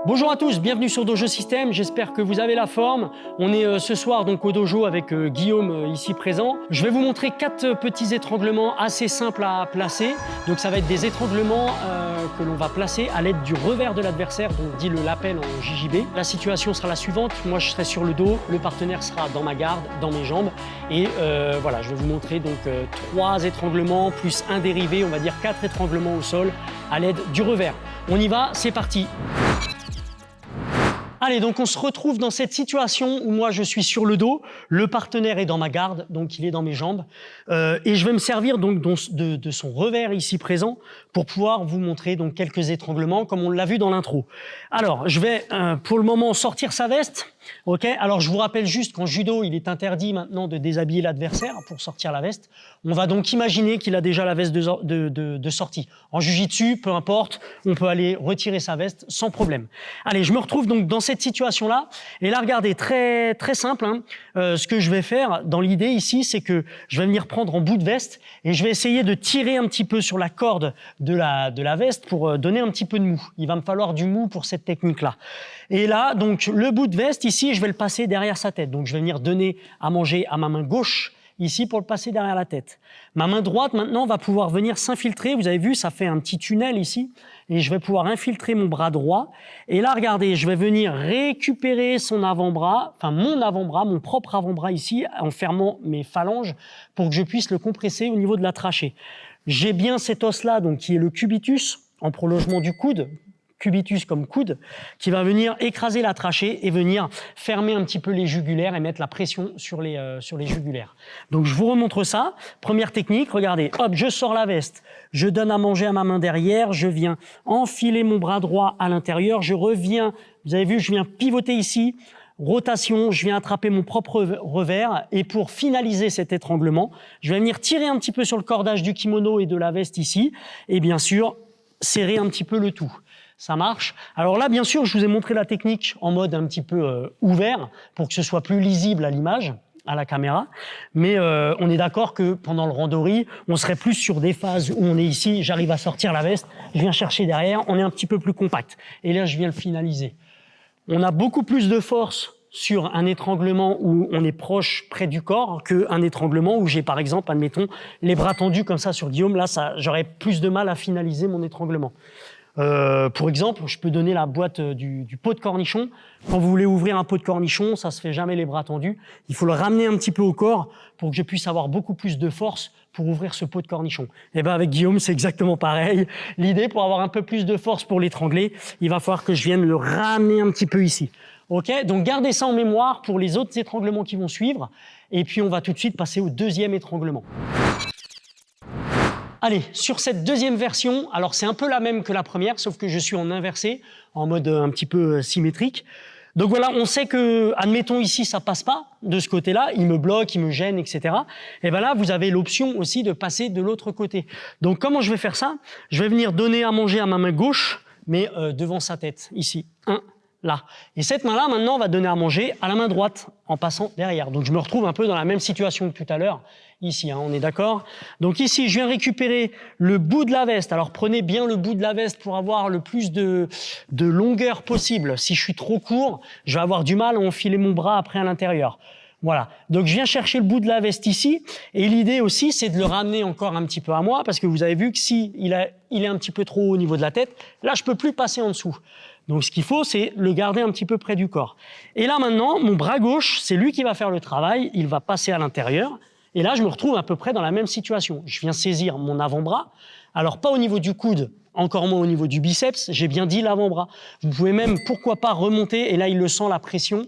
Bonjour à tous, bienvenue sur Dojo System, j'espère que vous avez la forme. On est ce soir donc au dojo avec Guillaume ici présent. Je vais vous montrer 4 petits étranglements assez simples à placer. Donc ça va être des étranglements que l'on va placer à l'aide du revers de l'adversaire, donc dit le lapel en JJB. La situation sera la suivante, moi je serai sur le dos, le partenaire sera dans ma garde, dans mes jambes. Et voilà, je vais vous montrer donc 3 étranglements plus un dérivé, on va dire 4 étranglements au sol à l'aide du revers. On y va, c'est parti. Allez, donc on se retrouve dans cette situation où moi je suis sur le dos, le partenaire est dans ma garde, donc il est dans mes jambes, et je vais me servir donc de son revers ici présent pour pouvoir vous montrer donc quelques étranglements comme on l'a vu dans l'intro. Alors, je vais pour le moment sortir sa veste. Ok, alors je vous rappelle juste qu'en judo, il est interdit maintenant de déshabiller l'adversaire pour sortir la veste. On va donc imaginer qu'il a déjà la veste de sortie. En jiu-jitsu, peu importe, on peut aller retirer sa veste sans problème. Allez, je me retrouve donc dans cette situation-là. Et là, regardez, très, très simple. Ce que je vais faire dans l'idée ici, c'est que je vais venir prendre en bout de veste et je vais essayer de tirer un petit peu sur la corde de la veste pour donner un petit peu de mou. Il va me falloir du mou pour cette technique-là. Et là, donc, le bout de veste, ici, je vais le passer derrière sa tête. Donc, je vais venir donner à manger à ma main gauche, ici, pour le passer derrière la tête. Ma main droite, maintenant, va pouvoir venir s'infiltrer. Vous avez vu, ça fait un petit tunnel ici. Et je vais pouvoir infiltrer mon bras droit. Et là, regardez, je vais venir récupérer son avant-bras, enfin, mon propre avant-bras ici, en fermant mes phalanges pour que je puisse le compresser au niveau de la trachée. J'ai bien cet os-là, donc, qui est le cubitus, en prolongement du coude, cubitus comme coude, qui va venir écraser la trachée et venir fermer un petit peu les jugulaires et mettre la pression sur les jugulaires. Donc je vous remontre ça. Première technique, regardez, hop, je sors la veste, je donne à manger à ma main derrière, je viens enfiler mon bras droit à l'intérieur, je reviens, vous avez vu, je viens pivoter ici, rotation, je viens attraper mon propre revers et pour finaliser cet étranglement, je vais venir tirer un petit peu sur le cordage du kimono et de la veste ici et bien sûr, serrer un petit peu le tout. Ça marche. Alors là, bien sûr, je vous ai montré la technique en mode un petit peu ouvert pour que ce soit plus lisible à l'image, à la caméra. Mais on est d'accord que pendant le randori, on serait plus sur des phases où on est ici, j'arrive à sortir la veste, je viens chercher derrière, on est un petit peu plus compact. Et là, je viens le finaliser. On a beaucoup plus de force sur un étranglement où on est proche, près du corps, qu'un étranglement où j'ai, par exemple, admettons, les bras tendus comme ça sur Guillaume. Là, j'aurais plus de mal à finaliser mon étranglement. Pour exemple, je peux donner la boîte du pot de cornichon. Quand vous voulez ouvrir un pot de cornichon, ça se fait jamais les bras tendus. Il faut le ramener un petit peu au corps pour que je puisse avoir beaucoup plus de force pour ouvrir ce pot de cornichon. Et ben avec Guillaume, c'est exactement pareil. L'idée, pour avoir un peu plus de force pour l'étrangler, il va falloir que je vienne le ramener un petit peu ici. Ok, donc gardez ça en mémoire pour les autres étranglements qui vont suivre. Et puis on va tout de suite passer au deuxième étranglement. Allez, sur cette deuxième version, alors c'est un peu la même que la première, sauf que je suis en inversé, en mode un petit peu symétrique. Donc voilà, on sait que, admettons ici, ça passe pas de ce côté-là, il me bloque, il me gêne, etc. Et ben là, vous avez l'option aussi de passer de l'autre côté. Donc comment je vais faire ça? Je vais venir donner à manger à ma main gauche, mais devant sa tête, ici. Là. Et cette main-là, maintenant, va donner à manger à la main droite en passant derrière. Donc, je me retrouve un peu dans la même situation que tout à l'heure. Ici, on est d'accord? Donc ici, je viens récupérer le bout de la veste. Alors, prenez bien le bout de la veste pour avoir le plus de longueur possible. Si je suis trop court, je vais avoir du mal à enfiler mon bras après à l'intérieur. Voilà. Donc, je viens chercher le bout de la veste ici. Et l'idée aussi, c'est de le ramener encore un petit peu à moi parce que vous avez vu que si il est un petit peu trop haut au niveau de la tête, là, je peux plus passer en dessous. Donc, ce qu'il faut, c'est le garder un petit peu près du corps. Et là, maintenant, mon bras gauche, c'est lui qui va faire le travail. Il va passer à l'intérieur. Et là, je me retrouve à peu près dans la même situation. Je viens saisir mon avant-bras. Alors, pas au niveau du coude, encore moins au niveau du biceps. J'ai bien dit l'avant-bras. Vous pouvez même, pourquoi pas, remonter. Et là, il le sent, la pression.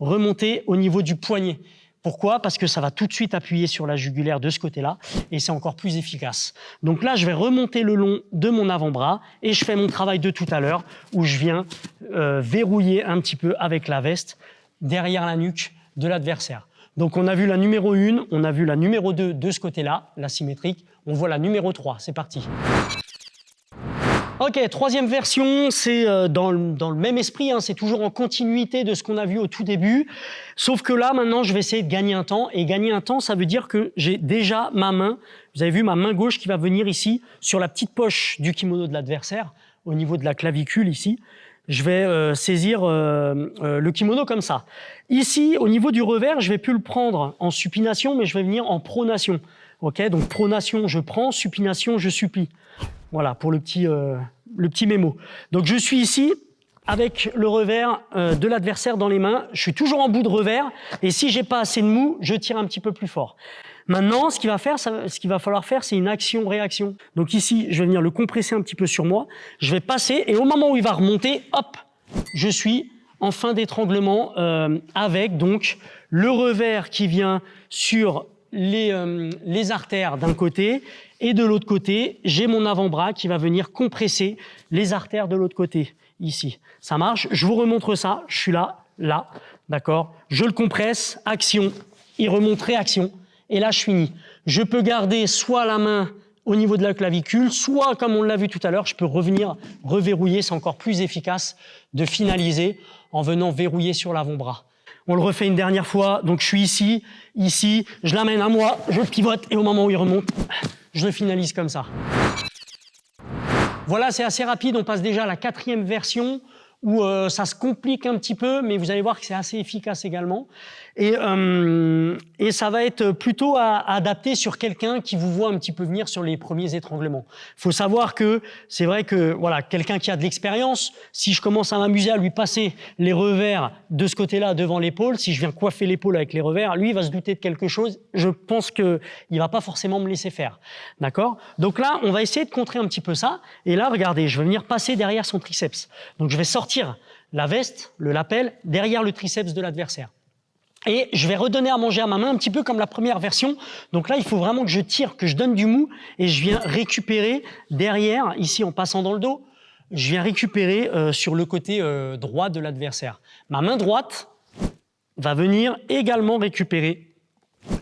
Remonter au niveau du poignet. Pourquoi? Parce que ça va tout de suite appuyer sur la jugulaire de ce côté-là et c'est encore plus efficace. Donc là, je vais remonter le long de mon avant-bras et je fais mon travail de tout à l'heure où je viens verrouiller un petit peu avec la veste derrière la nuque de l'adversaire. Donc on a vu la numéro 1, on a vu la numéro 2 de ce côté-là, la symétrique. On voit la numéro 3, c'est parti. Ok, troisième version, c'est dans le même esprit, hein, c'est toujours en continuité de ce qu'on a vu au tout début, sauf que là, maintenant, je vais essayer de gagner un temps, et gagner un temps, ça veut dire que j'ai déjà ma main, vous avez vu ma main gauche qui va venir ici, sur la petite poche du kimono de l'adversaire, au niveau de la clavicule ici. Je vais saisir le kimono comme ça. Ici, au niveau du revers, je vais plus le prendre en supination, mais je vais venir en pronation. Ok, donc pronation, je prends, supination, je supplie. Voilà, pour le petit mémo. Donc je suis ici avec le revers de l'adversaire dans les mains. Je suis toujours en bout de revers. Et si j'ai pas assez de mou, je tire un petit peu plus fort. Maintenant, ce qu'il va falloir faire, c'est une action-réaction. Donc ici, je vais venir le compresser un petit peu sur moi. Je vais passer et au moment où il va remonter, hop, je suis en fin d'étranglement avec donc le revers qui vient sur les artères d'un côté et de l'autre côté, j'ai mon avant-bras qui va venir compresser les artères de l'autre côté, ici. Ça marche, je vous remontre ça, je suis là, d'accord. Je le compresse, action, il remonte, réaction, et là je finis. Je peux garder soit la main au niveau de la clavicule, soit, comme on l'a vu tout à l'heure, je peux revenir reverrouiller, c'est encore plus efficace de finaliser en venant verrouiller sur l'avant-bras. On le refait une dernière fois, donc je suis ici, je l'amène à moi, je le pivote, et au moment où il remonte, je le finalise comme ça. Voilà, c'est assez rapide, on passe déjà à la quatrième version, où ça se complique un petit peu, mais vous allez voir que c'est assez efficace également. Et ça va être plutôt adapté sur quelqu'un qui vous voit un petit peu venir sur les premiers étranglements. Il faut savoir que c'est vrai que voilà, quelqu'un qui a de l'expérience, si je commence à m'amuser à lui passer les revers de ce côté-là devant l'épaule, si je viens coiffer l'épaule avec les revers, lui il va se douter de quelque chose. Je pense qu'il ne va pas forcément me laisser faire. D'accord ? Donc là, on va essayer de contrer un petit peu ça. Et là, regardez, je vais venir passer derrière son triceps. Donc je vais sortir la veste, le lapel, derrière le triceps de l'adversaire. Et je vais redonner à manger à ma main un petit peu comme la première version. Donc là, il faut vraiment que je tire, que je donne du mou et je viens récupérer derrière, ici en passant dans le dos, je viens récupérer sur le côté droit de l'adversaire. Ma main droite va venir également récupérer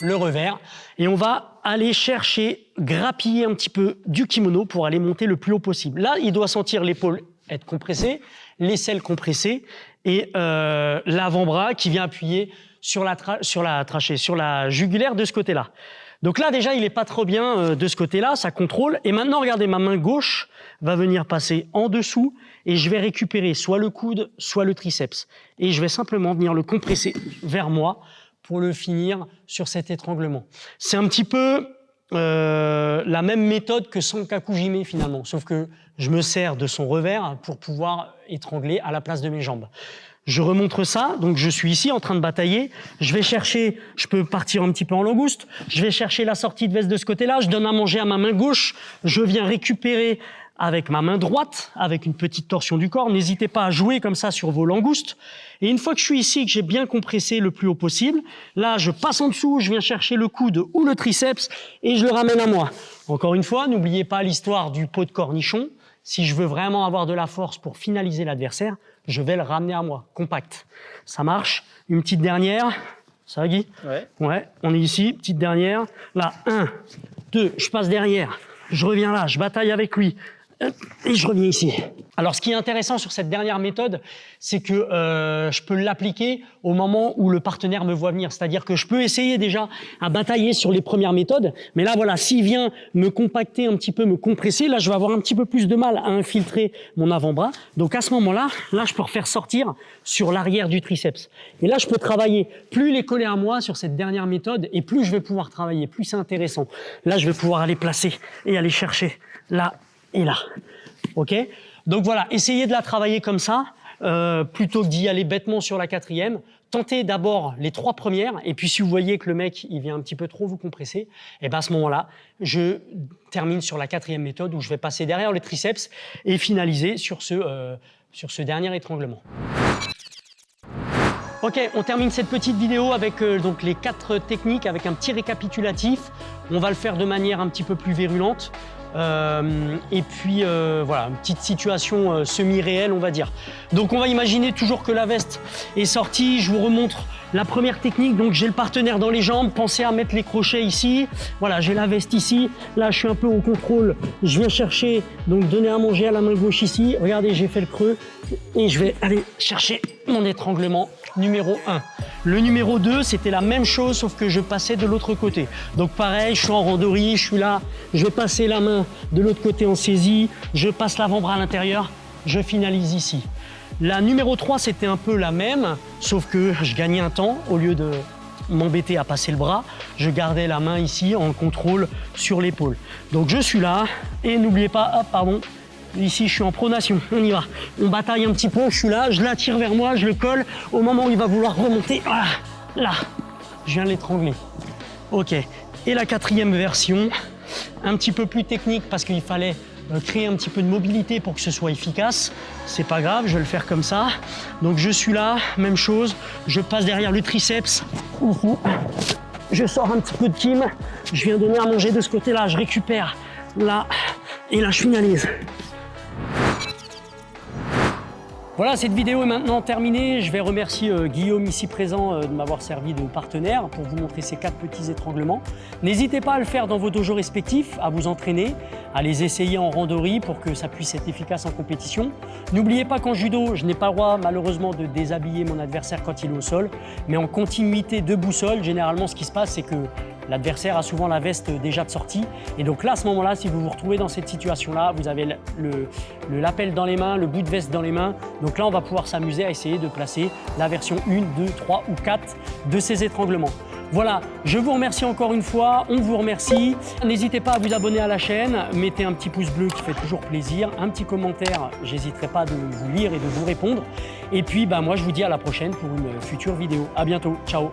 le revers et on va aller chercher, grappiller un petit peu du kimono pour aller monter le plus haut possible. Là, il doit sentir l'épaule être compressée, l'aisselle compressée et l'avant-bras qui vient appuyer sur la trachée, sur la jugulaire de ce côté-là. Donc là, déjà, il n'est pas trop bien de ce côté-là, ça contrôle. Et maintenant, regardez, ma main gauche va venir passer en dessous et je vais récupérer soit le coude, soit le triceps. Et je vais simplement venir le compresser vers moi pour le finir sur cet étranglement. C'est un petit peu la même méthode que Sankaku Jime finalement, sauf que je me sers de son revers pour pouvoir étrangler à la place de mes jambes. Je remontre ça, donc je suis ici en train de batailler, je vais chercher, je peux partir un petit peu en langouste, je vais chercher la sortie de veste de ce côté-là, je donne à manger à ma main gauche, je viens récupérer avec ma main droite, avec une petite torsion du corps, n'hésitez pas à jouer comme ça sur vos langoustes. Et une fois que je suis ici, que j'ai bien compressé le plus haut possible, là je passe en dessous, je viens chercher le coude ou le triceps et je le ramène à moi. Encore une fois, n'oubliez pas l'histoire du pot de cornichon. Si je veux vraiment avoir de la force pour finaliser l'adversaire, je vais le ramener à moi, compact. Ça marche. Une petite dernière. Ça va, Guy ? Ouais, on est ici, petite dernière. Là, 1, 2, je passe derrière. Je reviens là, je bataille avec lui. Et je reviens ici. Alors, ce qui est intéressant sur cette dernière méthode, c'est que je peux l'appliquer au moment où le partenaire me voit venir. C'est-à-dire que je peux essayer déjà à batailler sur les premières méthodes, mais là, voilà, s'il vient me compacter un petit peu, me compresser, là, je vais avoir un petit peu plus de mal à infiltrer mon avant-bras. Donc, à ce moment-là, là, je peux refaire sortir sur l'arrière du triceps. Et là, je peux travailler. Plus il est collé à moi sur cette dernière méthode, et plus je vais pouvoir travailler, plus c'est intéressant. Là, je vais pouvoir aller placer et aller chercher là et là. Ok ? Donc voilà, essayez de la travailler comme ça, plutôt que d'y aller bêtement sur la quatrième. Tentez d'abord les 3 premières, et puis si vous voyez que le mec il vient un petit peu trop vous compresser, et ben à ce moment-là, je termine sur la 4e méthode où je vais passer derrière le triceps et finaliser sur ce dernier étranglement. Ok, on termine cette petite vidéo avec donc les 4 techniques, avec un petit récapitulatif. On va le faire de manière un petit peu plus virulente. Et puis voilà, une petite situation semi-réelle, on va dire. Donc on va imaginer toujours que la veste est sortie. Je vous remontre La première technique, donc j'ai le partenaire dans les jambes, pensez à mettre les crochets ici. Voilà, j'ai la veste ici. Là, je suis un peu au contrôle. Je viens chercher, donc donner à manger à la main gauche ici. Regardez, j'ai fait le creux et je vais aller chercher mon étranglement numéro 1. Le numéro 2, c'était la même chose, sauf que je passais de l'autre côté. Donc pareil, je suis en randori, je suis là, je vais passer la main de l'autre côté en saisie, je passe l'avant-bras à l'intérieur, je finalise ici. La numéro 3, c'était un peu la même, sauf que je gagnais un temps. Au lieu de m'embêter à passer le bras, je gardais la main ici en contrôle sur l'épaule. Donc je suis là, et n'oubliez pas, hop, pardon, ici je suis en pronation, on y va. On bataille un petit peu, je suis là, je l'attire vers moi, je le colle. Au moment où il va vouloir remonter, voilà, là, je viens de l'étrangler. Ok, et la 4e version, un petit peu plus technique parce qu'il fallait créer un petit peu de mobilité pour que ce soit efficace. C'est pas grave, je vais le faire comme ça. Donc je suis là, même chose, je passe derrière le triceps, je sors un petit peu de kim, je viens donner à manger de ce côté-là, je récupère là, et là je finalise. Voilà, cette vidéo est maintenant terminée. Je vais remercier Guillaume ici présent de m'avoir servi de partenaire pour vous montrer ces 4 petits étranglements. N'hésitez pas à le faire dans vos dojos respectifs, à vous entraîner, à les essayer en randori pour que ça puisse être efficace en compétition. N'oubliez pas qu'en judo, je n'ai pas le droit malheureusement de déshabiller mon adversaire quand il est au sol, mais en continuité de boussole, généralement ce qui se passe c'est que l'adversaire a souvent la veste déjà de sortie. Et donc là, à ce moment-là, si vous vous retrouvez dans cette situation-là, vous avez le lapel dans les mains, le bout de veste dans les mains. Donc là, on va pouvoir s'amuser à essayer de placer la version 1, 2, 3 ou 4 de ces étranglements. Voilà, je vous remercie encore une fois, on vous remercie. N'hésitez pas à vous abonner à la chaîne, mettez un petit pouce bleu qui fait toujours plaisir, un petit commentaire, j'hésiterai pas de vous lire et de vous répondre. Et puis, moi, je vous dis à la prochaine pour une future vidéo. À bientôt, ciao.